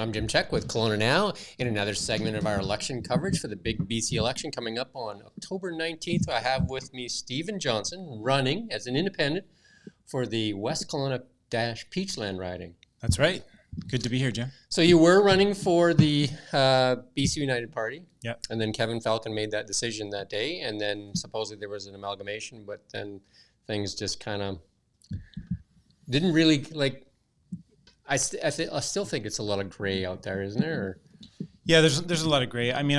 I'm Jim Check with KelownaNow in another segment of our election coverage for the big BC election coming up on October 19th. I have with me Stephen Johnston running as an independent for the West Kelowna Peachland riding. That's right. Good to be here, Jim. So you were running for the BC United Party. Yep. And then Kevin Falcon made that decision that day. And then supposedly there was an amalgamation, but then things just kind of didn't really like. I still think it's a lot of gray out there, isn't there? Or? Yeah, there's a lot of gray. I mean,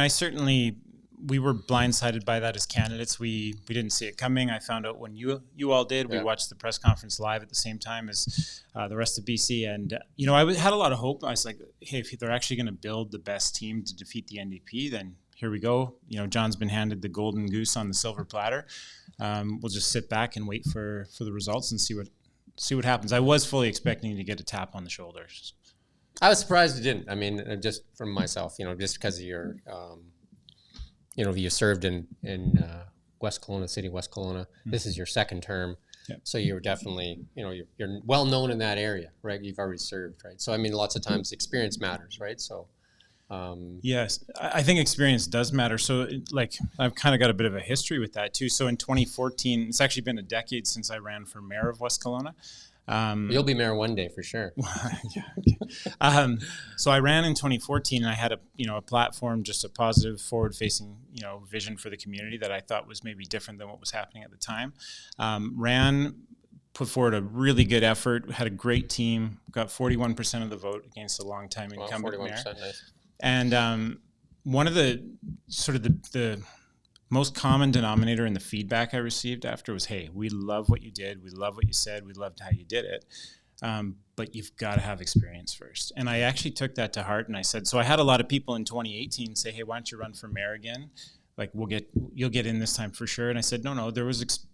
we were blindsided by that as candidates. We didn't see it coming. I found out when you all did. We watched the press conference live at the same time as the rest of BC. And, I had a lot of hope. I was like, hey, if they're actually going to build the best team to defeat the NDP, then here we go. John's been handed the golden goose on the silver platter. We'll just sit back and wait for the results and see what happens. I was fully expecting to get a tap on the shoulders. I was surprised it didn't. I mean, just from myself, just because of your, you served in West Kelowna City, West Kelowna. Mm-hmm. This is your second term. Yep. So you're definitely, you're well known in that area, right? You've already served, right? So, I mean, lots of times experience matters, right? So. Yes, I think experience does matter. So I've kind of got a bit of a history with that too. So in 2014, it's actually been a decade since I ran for mayor of West Kelowna. You'll be mayor one day for sure. Yeah. Okay. So I ran in 2014 and I had a platform, just a positive forward facing, vision for the community that I thought was maybe different than what was happening at the time. Put forward a really good effort, had a great team, got 41% of the vote against a longtime incumbent mayor. Nice. And one of the the most common denominator in the feedback I received after was, hey, we love what you did. We love what you said. We loved how you did it. But you've got to have experience first. And I actually took that to heart. And I said, so I had a lot of people in 2018 say, hey, why don't you run for mayor again? Like, you'll get in this time for sure. And I said, no, there was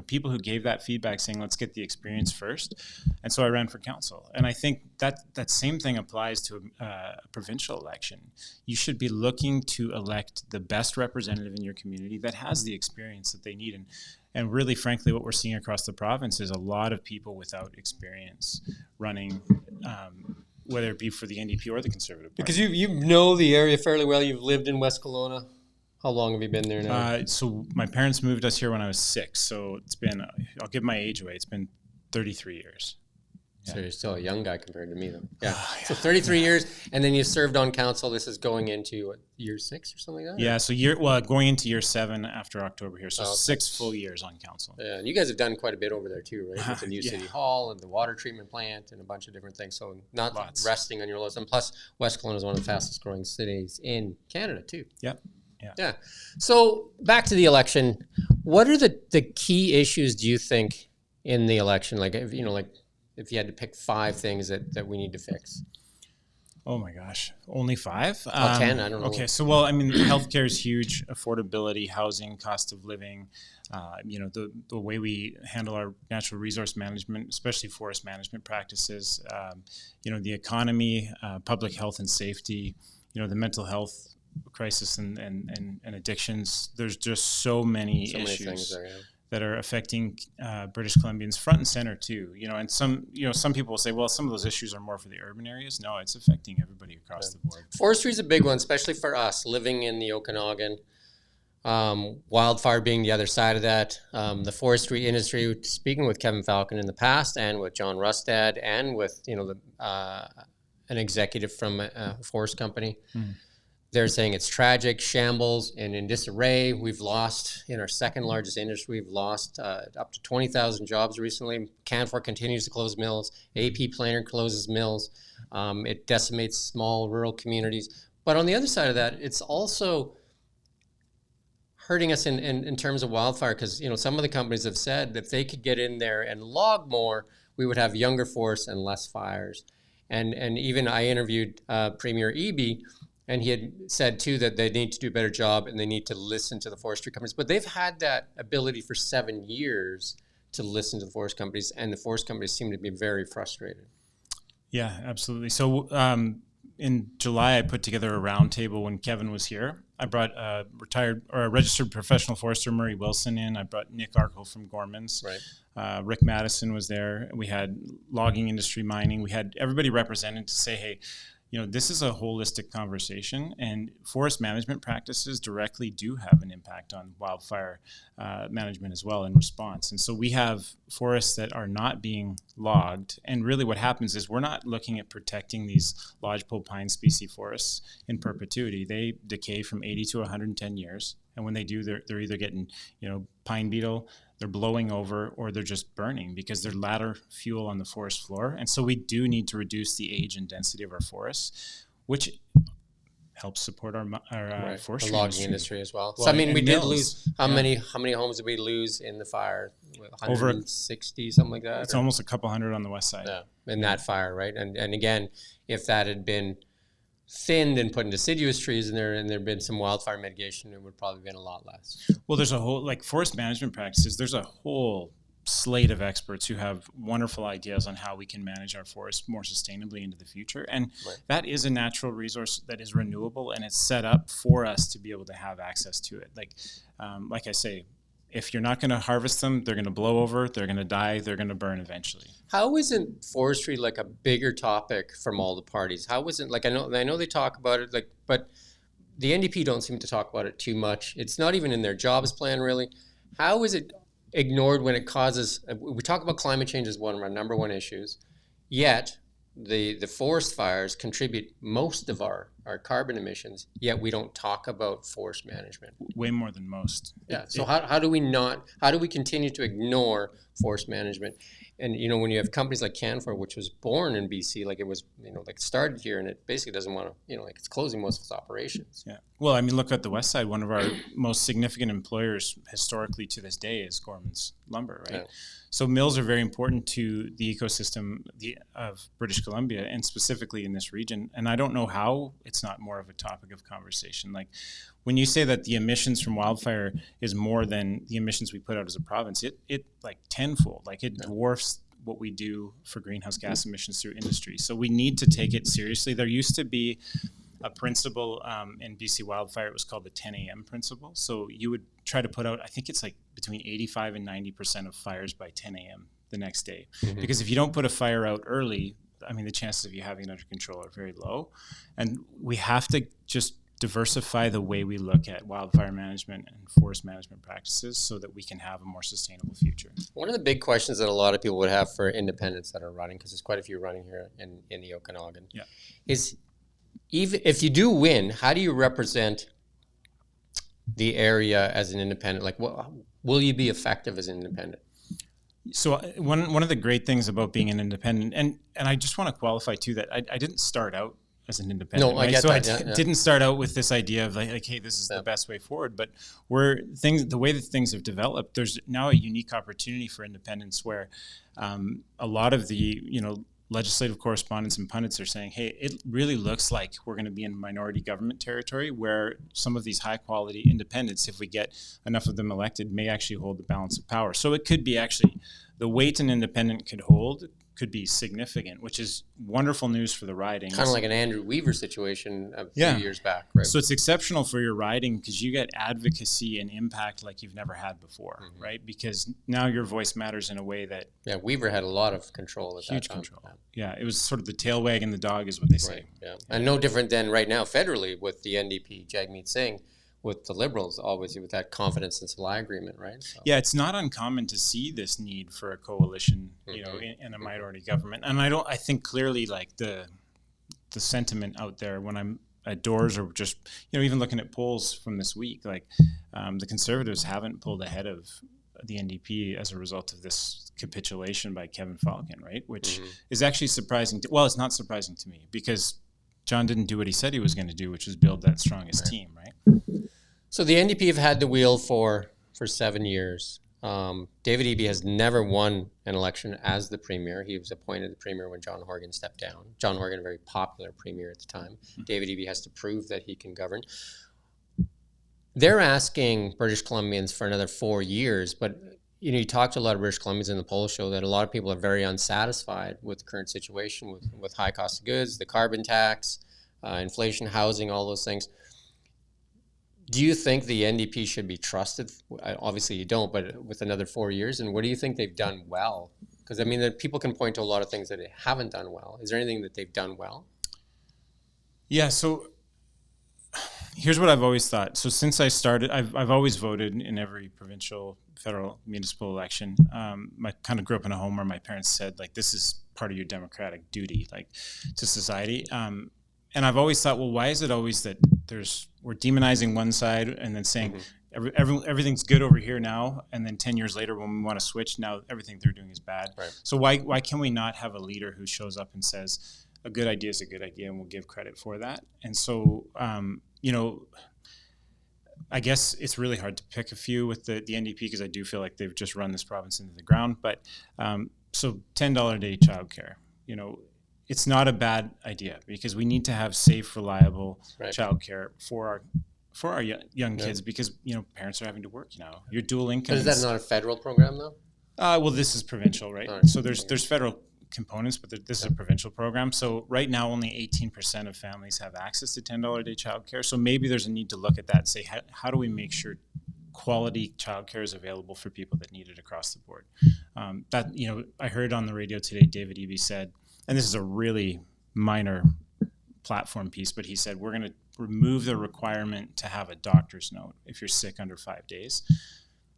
people who gave that feedback saying, let's get the experience first. And so I ran for council. And I think that same thing applies to a provincial election. You should be looking to elect the best representative in your community that has the experience that they need. And really, frankly, what we're seeing across the province is a lot of people without experience running, whether it be for the NDP or the Conservative Party. Because you know the area fairly well. You've lived in West Kelowna. How long have you been there now? So my parents moved us here when I was 6. So it's been, I'll give my age away, it's been 33 years. So you're still a young guy compared to me, though. Yeah. So 33 years, and then you served on council. This is going into year 6 or something like that? Yeah, so going into year 7 after October here. So 6 full years on council. Yeah, and you guys have done quite a bit over there too, right? With the new city hall and the water treatment plant and a bunch of different things. So not resting on your laurels. And plus, West Kelowna is one of the fastest growing cities in Canada too. Yep. Yeah. So back to the election. What are the key issues, do you think, in the election? Like, if you had to pick 5 things that we need to fix. Oh my gosh, only 5? 10, I don't know. Okay, so healthcare is huge. Affordability, housing, cost of living. The way we handle our natural resource management, especially forest management practices. The economy, public health and safety. The mental health crisis and addictions. There's just so many issues things there, that are affecting British Columbians front and center too. And some people will say, well, some of those issues are more for the urban areas. No, it's affecting everybody across the board. Forestry is a big one, especially for us living in the Okanagan. Wildfire being the other side of that. The forestry industry, speaking with Kevin Falcon in the past and with John Rustad and with an executive from a forest company. Mm. They're saying it's tragic, shambles, and in disarray. We've lost, in our second largest industry, we've lost up to 20,000 jobs recently. Canfor continues to close mills. AP Planer closes mills. It decimates small rural communities. But on the other side of that, it's also hurting us in terms of wildfire because, some of the companies have said that if they could get in there and log more, we would have younger forests and less fires. And even I interviewed Premier Eby, and he had said, too, that they need to do a better job and they need to listen to the forestry companies. But they've had that ability for 7 years to listen to the forest companies, and the forest companies seem to be very frustrated. Yeah, absolutely. So in July, I put together a roundtable when Kevin was here. I brought a registered professional forester, Murray Wilson, in. I brought Nick Arkle from Gorman's. Right. Rick Madison was there. We had logging industry, mining. We had everybody represented to say, hey, this is a holistic conversation, and forest management practices directly do have an impact on wildfire management as well in response. And so we have forests that are not being logged. And really what happens is we're not looking at protecting these lodgepole pine species forests in perpetuity. They decay from 80 to 110 years. And when they do, they're either getting, pine beetle, they're blowing over, or they're just burning because they're ladder fuel on the forest floor. And so we do need to reduce the age and density of our forests, which helps support our forestry the logging industry as well. Well, So I mean, we did mills. lose how many homes did we lose in the fire? 160, something like that. It's almost a couple hundred on the west side. Yeah, in that fire, right? And again, if that had been thinned and put in deciduous trees and there'd been some wildfire mitigation, it would probably been a lot less. Well, there's a whole, like forest management practices, there's a whole slate of experts who have wonderful ideas on how we can manage our forests more sustainably into the future. And that is a natural resource that is renewable, and it's set up for us to be able to have access to it. Like I say, if you're not going to harvest them, they're going to blow over, they're going to die, they're going to burn eventually. How isn't forestry like a bigger topic from all the parties? How isn't, like, I know they talk about it, but the NDP don't seem to talk about it too much. It's not even in their jobs plan, really. How is it ignored when it causes, we talk about climate change as one of our number one issues, yet the forest fires contribute most of our carbon emissions, yet we don't talk about forest management. Way more than most. Yeah. So how do we continue to ignore forest management? And, when you have companies like Canfor, which was born in BC, like it was, started here, and it basically doesn't want to, it's closing most of its operations. Yeah. Well, I mean, look at the west side. One of our most significant employers historically to this day is Gorman's Lumber, right? Yeah. So mills are very important to the ecosystem of British Columbia, and specifically in this region. And I don't know how it's not more of a topic of conversation. Like when you say that the emissions from wildfire is more than the emissions we put out as a province, it like tenfold, like it dwarfs what we do for greenhouse gas emissions through industry. So we need to take it seriously. There used to be a principle in BC wildfire. It was called the 10 a.m. principle. So you would try to put out, I think it's like between 85 and 90% of fires by 10 a.m. the next day. Mm-hmm. Because if you don't put a fire out early, I mean, the chances of you having it under control are very low. And we have to just diversify the way we look at wildfire management and forest management practices so that we can have a more sustainable future. One of the big questions that a lot of people would have for independents that are running, because there's quite a few running here in the Okanagan, is even if you do win, how do you represent the area as an independent? Like, will you be effective as an independent? So one of the great things about being an independent, and I just want to qualify too that I didn't start out as an independent. No, I get that. I didn't start out with this idea of like hey, this is the best way forward. But the way that things have developed, there's now a unique opportunity for independents where a lot of the legislative correspondents and pundits are saying, hey, it really looks like we're going to be in minority government territory where some of these high quality independents, if we get enough of them elected, may actually hold the balance of power. So it could be actually the weight an independent could hold could be significant, which is wonderful news for the riding. Kind of like an Andrew Weaver situation a few years back, right? So it's exceptional for your riding because you get advocacy and impact like you've never had before, right? Because now your voice matters in a way that... Yeah, Weaver had a lot of control at that time. Huge control. Yeah, it was sort of the tail wagging the dog is what they say. Right, yeah. And no different than right now federally with the NDP, Jagmeet Singh, with the Liberals, always with that confidence and supply agreement, right? So. Yeah, it's not uncommon to see this need for a coalition, in a minority government. And I think clearly like the sentiment out there when I'm at doors or just, even looking at polls from this week, like the Conservatives haven't pulled ahead of the NDP as a result of this capitulation by Kevin Falcon, right? Which is actually surprising. Well, it's not surprising to me because John didn't do what he said he was going to do, which was build that strongest team, right? So the NDP have had the wheel for 7 years. David Eby has never won an election as the premier. He was appointed the premier when John Horgan stepped down. John Horgan, a very popular premier at the time. David Eby has to prove that he can govern. They're asking British Columbians for another 4 years, but you talk to a lot of British Columbians in the poll show that a lot of people are very unsatisfied with the current situation with high cost of goods, the carbon tax, inflation, housing, all those things. Do you think the NDP should be trusted? Obviously you don't, but with another 4 years. And what do you think they've done well? Because, I mean, people can point to a lot of things that they haven't done well. Is there anything that they've done well? Yeah. So here's what I've always thought. So since I started, I've always voted in every provincial, federal, municipal election. I kind of grew up in a home where my parents said, like, this is part of your democratic duty, like, to society. And I've always thought, well, why is it always that we're demonizing one side and then saying everything's good over here now, and then 10 years later when we want to switch, now everything they're doing is bad. Right. So why can we not have a leader who shows up and says a good idea is a good idea, and we'll give credit for that? And so I guess it's really hard to pick a few with the NDP, because I do feel like they've just run this province into the ground. But so $10 a day childcare, it's not a bad idea, because we need to have safe, reliable childcare for our young kids, because parents are having to work now. You're dual income. But is that not a federal program though? Well, this is provincial, right? So there's federal components, but this is a provincial program. So right now, only 18% of families have access to $10 a day childcare. So maybe there's a need to look at that and say, how do we make sure quality childcare is available for people that need it across the board? I heard on the radio today, David Eby said, and this is a really minor platform piece, but he said, we're going to remove the requirement to have a doctor's note if you're sick under 5 days.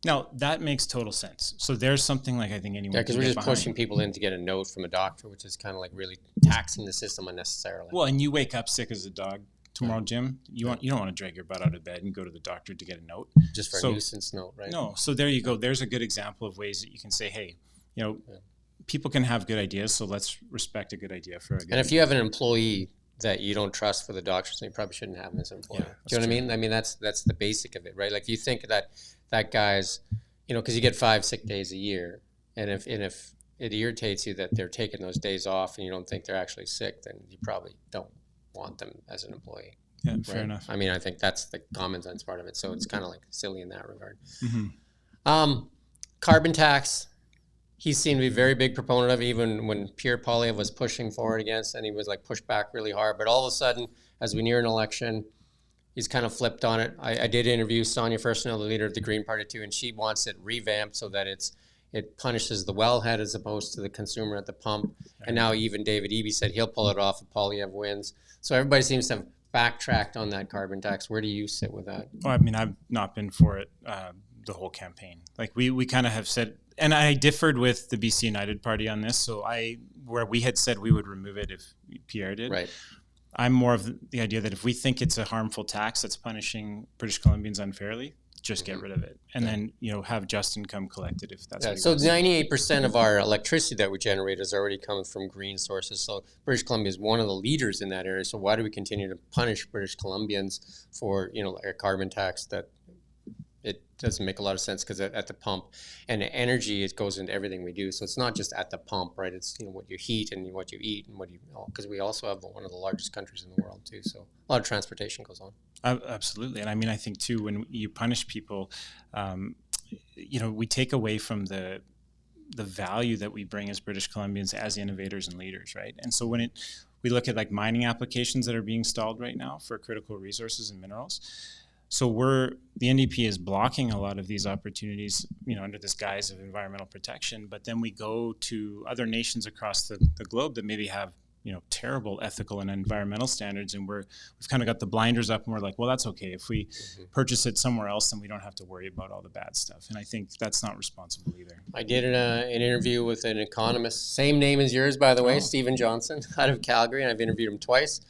Now, that makes total sense. So there's something like I think anyone because we're just pushing people in to get a note from a doctor, which is kind of like really taxing the system unnecessarily. Well, and you wake up sick as a dog tomorrow, Jim. You don't want to drag your butt out of bed and go to the doctor to get a note. Just for a nuisance note, right? No. So there you go. There's a good example of ways that you can say, hey, people can have good ideas, so let's respect a good idea for a good idea. And if you have an employee that you don't trust for the doctors, then you probably shouldn't have him as an employee. Yeah, do you know what I mean? I mean, that's the basic of it, right? Like, if you think that guy's, because you get 5 sick days a year, and if it irritates you that they're taking those days off and you don't think they're actually sick, then you probably don't want them as an employee. Yeah, right? Fair enough. I mean, I think that's the common sense part of it. So it's kind of like silly in that regard. Mm-hmm. Carbon tax. He seemed to be a very big proponent of it, even when Pierre Poilievre was pushing forward against, and he was like pushed back really hard. But all of a sudden, as we near an election, he's kind of flipped on it. I did interview Sonia Furstenau, the leader of the Green Party too, and she wants it revamped so that it punishes the wellhead as opposed to the consumer at the pump. And now even David Eby said he'll pull it off if Poilievre wins. So everybody seems to have backtracked on that carbon tax. Where do you sit with that? Well, I mean, I've not been for it the whole campaign. Like we kind of have said, and I differed with the BC United Party on this. So where we had said we would remove it if Pierre did. Right. I'm more of the idea that if we think it's a harmful tax that's punishing British Columbians unfairly, just get rid of it. And then, have Justin come collect it if that's what he wants. So 98% of our electricity that we generate is already coming from green sources. So British Columbia is one of the leaders in that area. So why do we continue to punish British Columbians for, a carbon tax that it doesn't make a lot of sense, because at the pump and energy, it goes into everything we do. So it's not just at the pump, right? It's, what you heat and what you eat and because we also have one of the largest countries in the world too. So a lot of transportation goes on. Absolutely. And I mean, I think too, when you punish people, we take away from the value that we bring as British Columbians as innovators and leaders, right? And so when we look at like mining applications that are being stalled right now for critical resources and minerals, so the NDP is blocking a lot of these opportunities, under this guise of environmental protection. But then we go to other nations across the globe that maybe have, terrible ethical and environmental standards, and we've kind of got the blinders up, and we're like, well, that's okay. If we purchase it somewhere else, then we don't have to worry about all the bad stuff. And I think that's not responsible either. I did an interview with an economist, same name as yours, by the way, Stephen Johnston, out of Calgary, and I've interviewed him twice.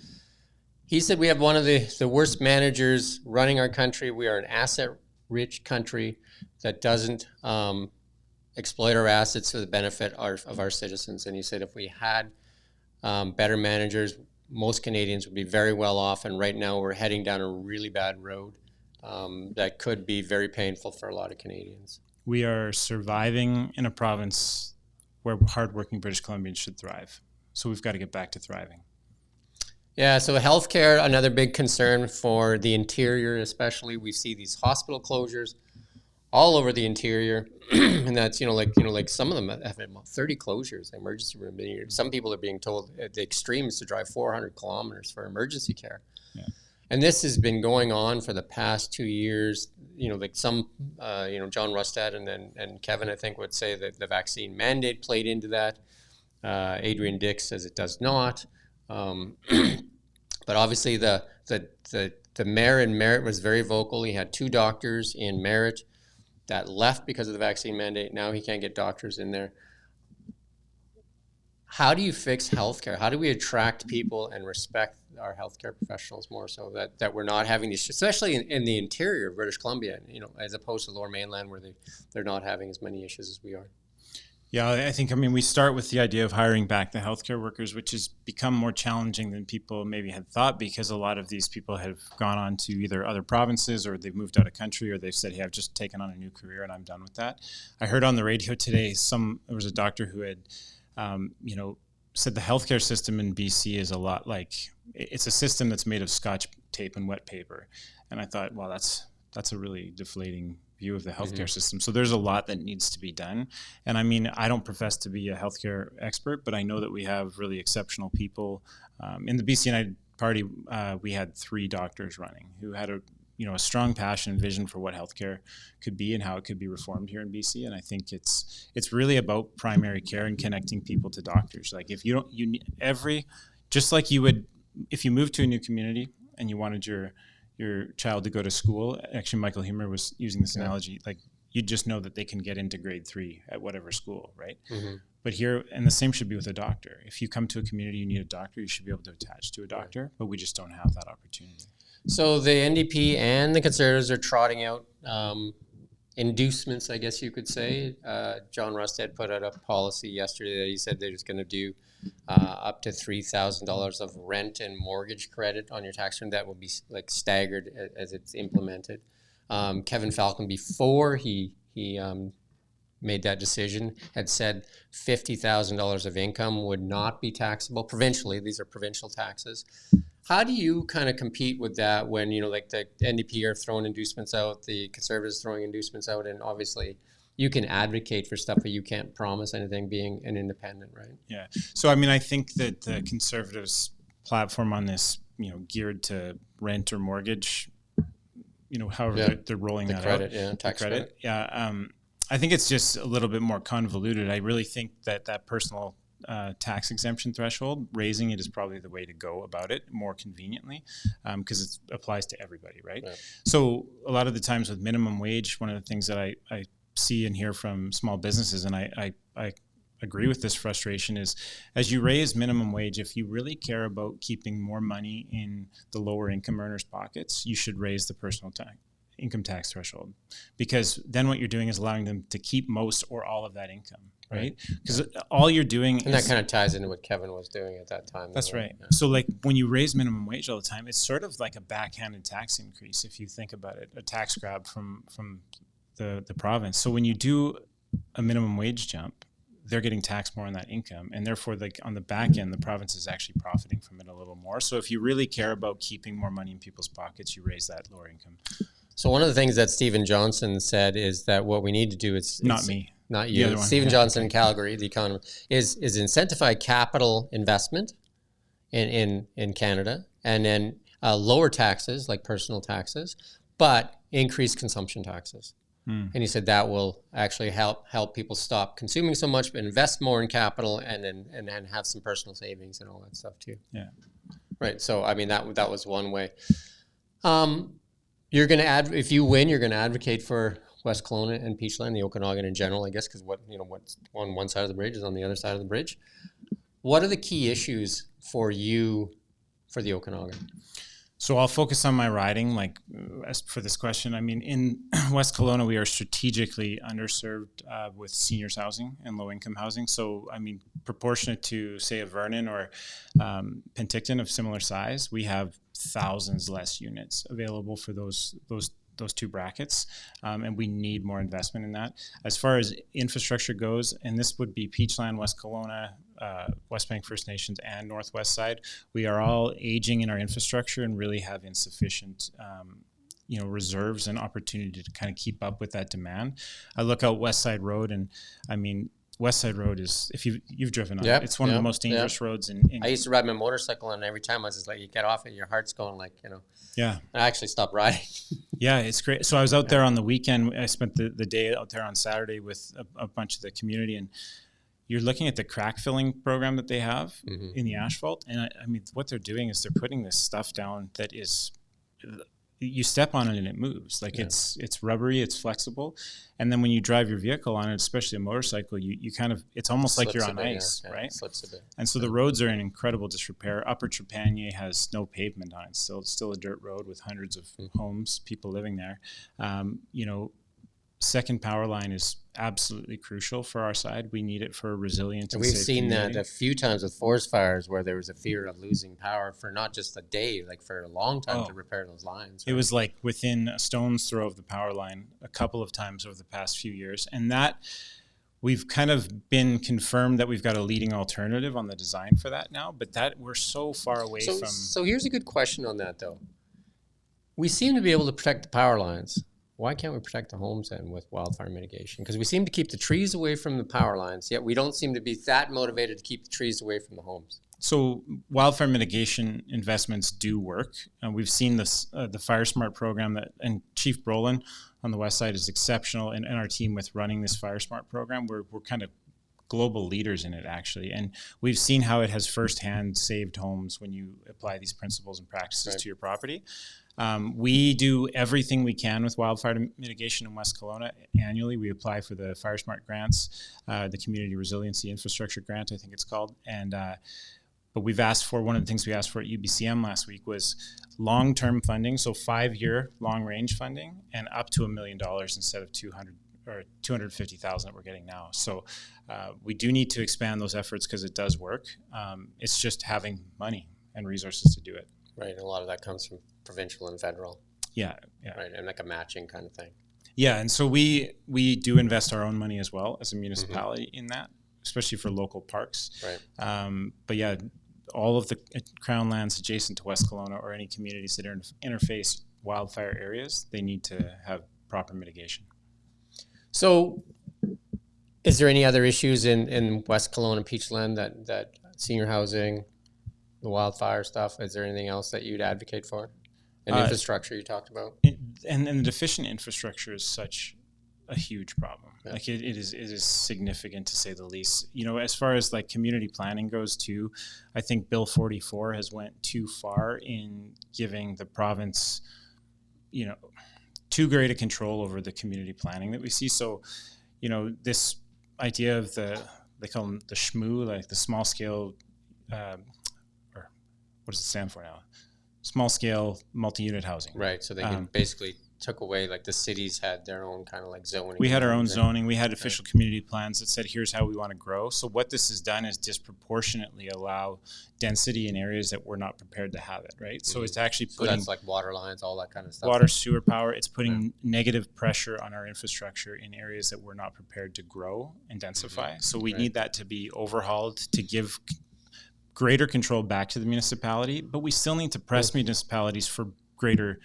He said we have one of the worst managers running our country. We are an asset-rich country that doesn't exploit our assets for the benefit of our citizens. And he said if we had better managers, most Canadians would be very well off. And right now we're heading down a really bad road that could be very painful for a lot of Canadians. We are surviving in a province where hardworking British Columbians should thrive. So we've got to get back to thriving. Yeah, so healthcare, another big concern for the interior, especially. We see these hospital closures all over the interior, and that's like some of them have about 30 closures, emergency room. Some people are being told at the extremes to drive 400 kilometers for emergency care. Yeah. And this has been going on for the past 2 years. John Rustad and Kevin, I think, would say that the vaccine mandate played into that. Adrian Dix says it does not. But obviously the mayor in Merritt was very vocal. He had 2 doctors in Merritt that left because of the vaccine mandate. Now he can't get doctors in there. How do you fix healthcare? How do we attract people and respect our healthcare professionals more so that we're not having these, especially in the interior of British Columbia, as opposed to Lower Mainland where they're not having as many issues as we are? Yeah, I think, we start with the idea of hiring back the healthcare workers, which has become more challenging than people maybe had thought, because a lot of these people have gone on to either other provinces, or they've moved out of country, or they've said, hey, I've just taken on a new career and I'm done with that. I heard on the radio today, there was a doctor who had, said the healthcare system in BC is a lot like, it's a system that's made of Scotch tape and wet paper. And I thought, well, that's a really deflating view of the healthcare system. So there's a lot that needs to be done. And I don't profess to be a healthcare expert, but I know that we have really exceptional people. In the BC United Party, we had 3 doctors running who had a strong passion and vision for what healthcare could be and how it could be reformed here in BC. And I think it's really about primary care and connecting people to doctors. Like if just like you would, if you moved to a new community and you wanted your child to go to school, actually Michael Humer was using this analogy, like you just know that they can get into grade 3 at whatever school, right? Mm-hmm. But here, and the same should be with a doctor. If you come to a community, you need a doctor, you should be able to attach to a doctor, but we just don't have that opportunity. So the NDP and the Conservatives are trotting out inducements, I guess you could say. John Rustad put out a policy yesterday that he said they're just going to do up to $3,000 of rent and mortgage credit on your tax return. That will be like staggered as it's implemented. Kevin Falcon, before he made that decision, had said $50,000 of income would not be taxable provincially. These are provincial taxes. How do you kind of compete with that when, like the NDP are throwing inducements out, the Conservatives throwing inducements out, and obviously you can advocate for stuff, but you can't promise anything being an independent, right? Yeah. So, I think that the Conservatives' platform on this, geared to rent or mortgage, however they're rolling that credit, out. Yeah, tax credit. Yeah. I think it's just a little bit more convoluted. I really think that personal tax exemption threshold, raising it is probably the way to go about it more conveniently, because it applies to everybody, right? So a lot of the times with minimum wage, one of the things that I see and hear from small businesses, and I agree with this frustration, is as you raise minimum wage, if you really care about keeping more money in the lower income earners' pockets, you should raise the personal income tax threshold, because then what you're doing is allowing them to keep most or all of that income, right? Because all you're doing and that kind of ties into what Kevin was doing at that time. That's right. Yeah. So like when you raise minimum wage all the time, it's sort of like a backhanded tax increase if you think about it, a tax grab from the province. So when you do a minimum wage jump, they're getting taxed more on that income, and therefore, like on the back end, the province is actually profiting from it a little more. So if you really care about keeping more money in people's pockets, you raise that lower income. So one of the things that Stephen Johnston said is that what we need to do is not me, not you, Stephen Johnston in Calgary, the economist, is incentivize capital investment in Canada, and then lower taxes like personal taxes, but increase consumption taxes. And he said that will actually help people stop consuming so much, but invest more in capital, and then have some personal savings and all that stuff too. Yeah. Right. So I mean that was one way. You're going to if you win, you're going to advocate for West Kelowna and Peachland, the Okanagan in general, I guess, because what's on one side of the bridge is on the other side of the bridge. What are the key issues for you for the Okanagan? So I'll focus on my riding, as for this question. I mean, in West Kelowna, we are strategically underserved with seniors housing and low-income housing. So, I mean, proportionate to, say, a Vernon or Penticton of similar size, we have thousands less units available for those two brackets, and we need more investment in that. As far as infrastructure goes, and this would be Peachland, West Kelowna, West Bank First Nations, and Northwest Side, we are all aging in our infrastructure and really have insufficient reserves and opportunity to kind of keep up with that demand. I look out West Side Road, and I mean, West Side Road is, if you've driven on it, it's one of the most dangerous roads. I used to ride my motorcycle, and every time I was just like, you get off it, your heart's going Yeah. I actually stopped riding. Yeah, it's great. So I was out there on the weekend. I spent the day out there on Saturday with a bunch of the community, and you're looking at the crack filling program that they have Mm-hmm. in the asphalt. And I mean, what they're doing is they're putting this stuff down that is, you step on it and it moves. Like it's rubbery, it's flexible. And then when you drive your vehicle on it, especially a motorcycle, you kind of, it's almost like you're on ice, right? It slips a bit. And so the roads are in incredible disrepair. Upper Trepanier has no pavement on it. So it's still a dirt road with hundreds of homes, people living there. You know, second power line is absolutely crucial for our side. We need it for a resilient and we've safe seen community. that a few times with forest fires where there was a fear of losing power for not just a day, like for a long time to repair those lines. Right? It was like within a stone's throw of the power line a couple of times over the past few years. And that we've kind of been confirmed that we've got a leading alternative on the design for that now, but that we're so far away from. So here's a good question on that though. We seem to be able to protect the power lines. Why can't we protect the homes then with wildfire mitigation? Because we seem to keep the trees away from the power lines, yet we don't seem to be that motivated to keep the trees away from the homes. So wildfire mitigation investments do work. We've seen this, the Fire Smart program and Chief Brolin on the west side is exceptional, and our team with running this Fire Smart program, we're kind of global leaders in it actually. And we've seen how it has firsthand saved homes when you apply these principles and practices to your property. We do everything we can with wildfire mitigation in West Kelowna. Annually, we apply for the Fire Smart grants, the Community Resiliency Infrastructure Grant, I think it's called. And but we've asked for, one of the things we asked for at UBCM last week was long-term funding, so 5-year long-range funding, and up to $1 million instead of 200 or 250,000 that we're getting now. So we do need to expand those efforts because it does work. It's just having money and resources to do it. Right, and a lot of that comes from provincial and federal. Yeah. Right, and like a matching kind of thing. Yeah, and so we do invest our own money as well as a municipality in that, especially for local parks. Right. But yeah, all of the crown lands adjacent to West Kelowna or any communities that interface wildfire areas, they need to have proper mitigation. So is there any other issues in West Kelowna, Peachland that senior housing, the wildfire stuff, is there anything else that you'd advocate for? And infrastructure you talked about? And the deficient infrastructure is such a huge problem. Yeah. Like it is significant to say the least. You know, as far as like community planning goes too, I think Bill 44 has went too far in giving the province, you know, too great a control over the community planning that we see. So, you know, this idea of they call them the SHMU, like the small scale, or what does it stand for now? Small scale multi-unit housing. Right. So they basically took away, like the cities had their own kind of like zoning. We had our own zoning. We had official community plans that said, here's how we want to grow. So what this has done is disproportionately allow density in areas that we're not prepared to have it, right? So it's actually putting... So that's like water lines, all that kind of stuff. Water, sewer power. It's putting negative pressure on our infrastructure in areas that we're not prepared to grow and densify. So we need that to be overhauled to give greater control back to the municipality, but we still need to press municipalities for greater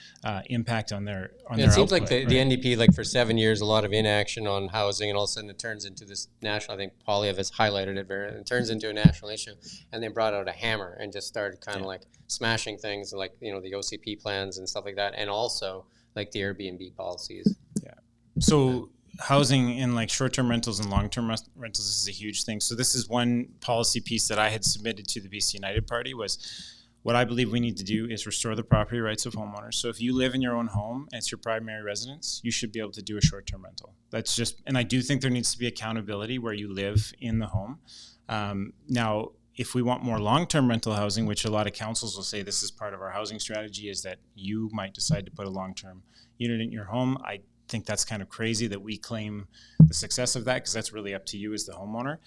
impact on their It seems output, like the NDP, like for 7 years, a lot of inaction on housing, and all of a sudden it turns into this national, I think Polyev has highlighted it it turns into a national issue, and they brought out a hammer and just started kind of like smashing things like, you know, the OCP plans and stuff like that, and also like the Airbnb policies. Yeah. So housing in like short-term rentals and long-term rentals is a huge thing. So this is one policy piece that I had submitted to the BC United Party was, what I believe we need to do is restore the property rights of homeowners. So if you live in your own home and it's your primary residence, you should be able to do a short-term rental. That's just, and I do think there needs to be accountability where you live in the home. Now, if we want more long-term rental housing, which a lot of councils will say this is part of our housing strategy, is that you might decide to put a long-term unit in your home. I think that's kind of crazy that we claim the success of that, because that's really up to you as the homeowner.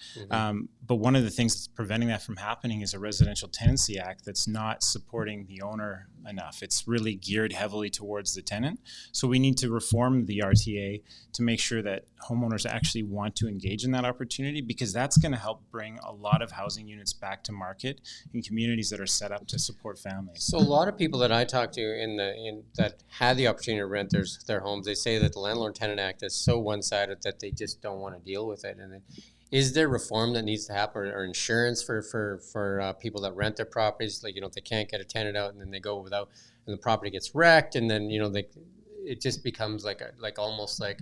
But one of the things that's preventing that from happening is a Residential Tenancy Act that's not supporting the owner enough. It's really geared heavily towards the tenant. So we need to reform the RTA to make sure that homeowners actually want to engage in that opportunity, because that's going to help bring a lot of housing units back to market in communities that are set up to support families. So a lot of people that I talk to that had the opportunity to rent their homes, they say that the Landlord-Tenant Act is so one-sided that they just don't want to deal with it. And then, is there reform that needs to happen, or insurance for people that rent their properties? Like, you know, if they can't get a tenant out and then they go without, and the property gets wrecked, and then, you know, it just becomes like almost like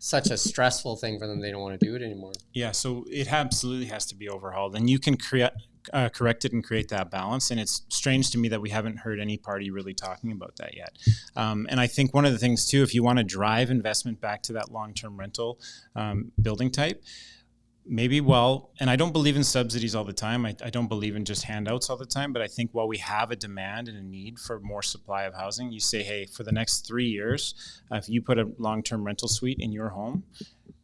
such a stressful thing for them. They don't want to do it anymore. Yeah, so it absolutely has to be overhauled, and you can correct it and create that balance. And it's strange to me that we haven't heard any party really talking about that yet. And I think one of the things too, if you want to drive investment back to that long-term rental building type, maybe, and I don't believe in subsidies all the time. I don't believe in just handouts all the time, but I think while we have a demand and a need for more supply of housing, you say, hey, for the next 3 years, if you put a long-term rental suite in your home,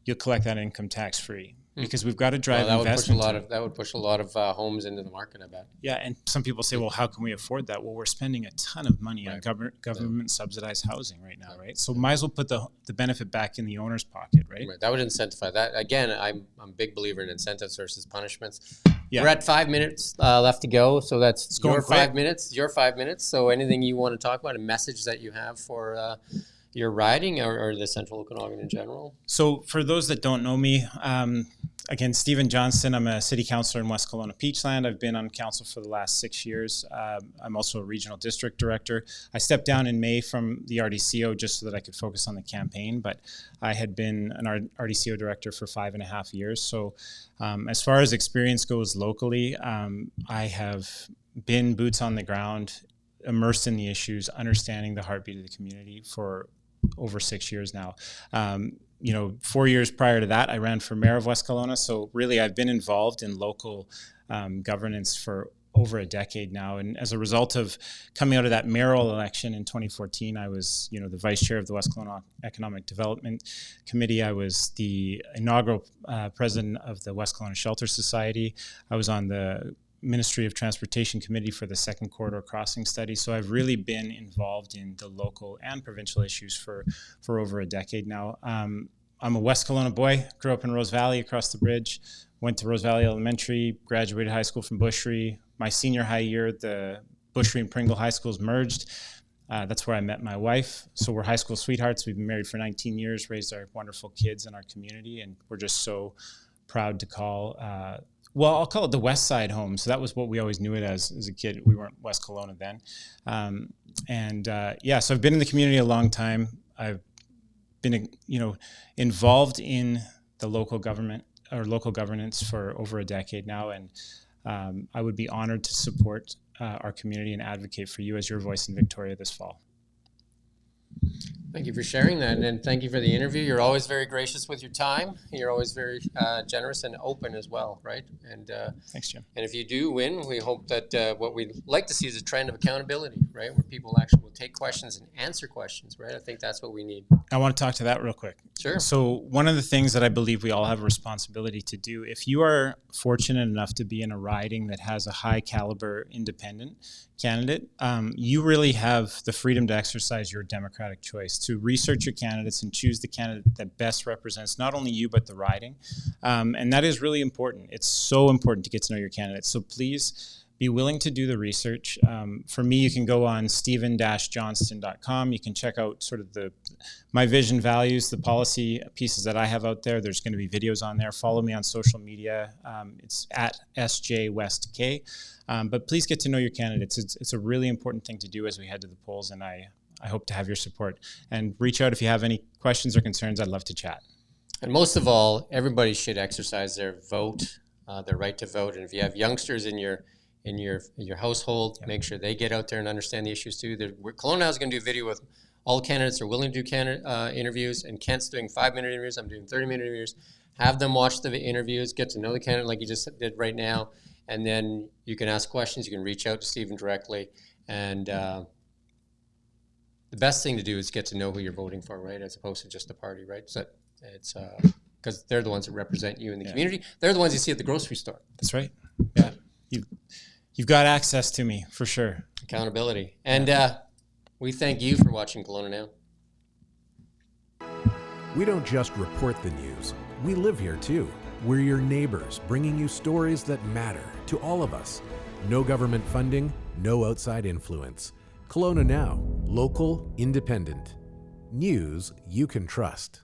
you'll collect that income tax-free. Because we've got to drive investment. That would push a lot of homes into the market, I bet. Yeah, and some people say, well, how can we afford that? Well, we're spending a ton of money on government subsidized housing right now, right? So might as well put the benefit back in the owner's pocket, right? That would incentivize that. Again, I'm a big believer in incentives versus punishments. Yeah. We're at 5 minutes left to go, so that's your 5 minutes. Your 5 minutes. So anything you want to talk about, a message that you have for your riding or the Central Okanagan in general? So for those that don't know me, again, Stephen Johnston, I'm a city councillor in West Kelowna, Peachland. I've been on council for the last 6 years. I'm also a regional district director. I stepped down in May from the RDCO just so that I could focus on the campaign, but I had been an RDCO director for 5.5 years. So as far as experience goes locally, I have been boots on the ground, immersed in the issues, understanding the heartbeat of the community for over 6 years now. 4 years prior to that, I ran for mayor of West Kelowna. So really, I've been involved in local governance for over a decade now. And as a result of coming out of that mayoral election in 2014, I was, the vice chair of the West Kelowna Economic Development Committee. I was the inaugural president of the West Kelowna Shelter Society. I was on the Ministry of Transportation Committee for the Second Corridor Crossing Study. So I've really been involved in the local and provincial issues for over a decade now. I'm a West Kelowna boy, grew up in Rose Valley across the bridge, went to Rose Valley Elementary, graduated high school from Bushry. My senior high year, the Bushry and Pringle high schools merged. That's where I met my wife. So we're high school sweethearts. We've been married for 19 years, raised our wonderful kids in our community, and we're just so proud to call I'll call it the West Side home. So that was what we always knew it as a kid. We weren't West Kelowna then. So I've been in the community a long time. I've been, involved in the local government or local governance for over a decade now. And I would be honored to support our community and advocate for you as your voice in Victoria this fall. Thank you for sharing that, and thank you for the interview. You're always very gracious with your time. You're always very generous and open as well, right? And thanks, Jim. And if you do win, we hope that what we'd like to see is a trend of accountability, right? Where people actually will take questions and answer questions, right? I think that's what we need. I want to talk to that real quick. Sure. So one of the things that I believe we all have a responsibility to do, if you are fortunate enough to be in a riding that has a high caliber independent candidate, you really have the freedom to exercise your democratic choice, to research your candidates and choose the candidate that best represents not only you, but the riding. And that is really important. It's so important to get to know your candidates. So please be willing to do the research. For me, you can go on stephen-johnston.com. You can check out sort of my vision, values, the policy pieces that I have out there. There's going to be videos on there. Follow me on social media. It's at SJWestK. But please get to know your candidates. It's a really important thing to do as we head to the polls, and I hope to have your support. And reach out if you have any questions or concerns. I'd love to chat. And most of all, everybody should exercise their vote, their right to vote. And if you have youngsters in your household, make sure they get out there and understand the issues too. KelownaNow is going to do a video with all candidates are willing to do interviews, and Kent's doing 5-minute interviews. I'm doing 30-minute interviews. Have them watch the interviews, get to know the candidate like you just did right now, and then you can ask questions. You can reach out to Stephen directly, and the best thing to do is get to know who you're voting for, right, as opposed to just the party, right? So it's because they're the ones that represent you in the community. They're the ones you see at the grocery store. That's right. Yeah. You've got access to me, for sure. Accountability. And we thank you for watching KelownaNow. We don't just report the news. We live here too. We're your neighbors, bringing you stories that matter to all of us. No government funding, no outside influence. KelownaNow, local, independent. News you can trust.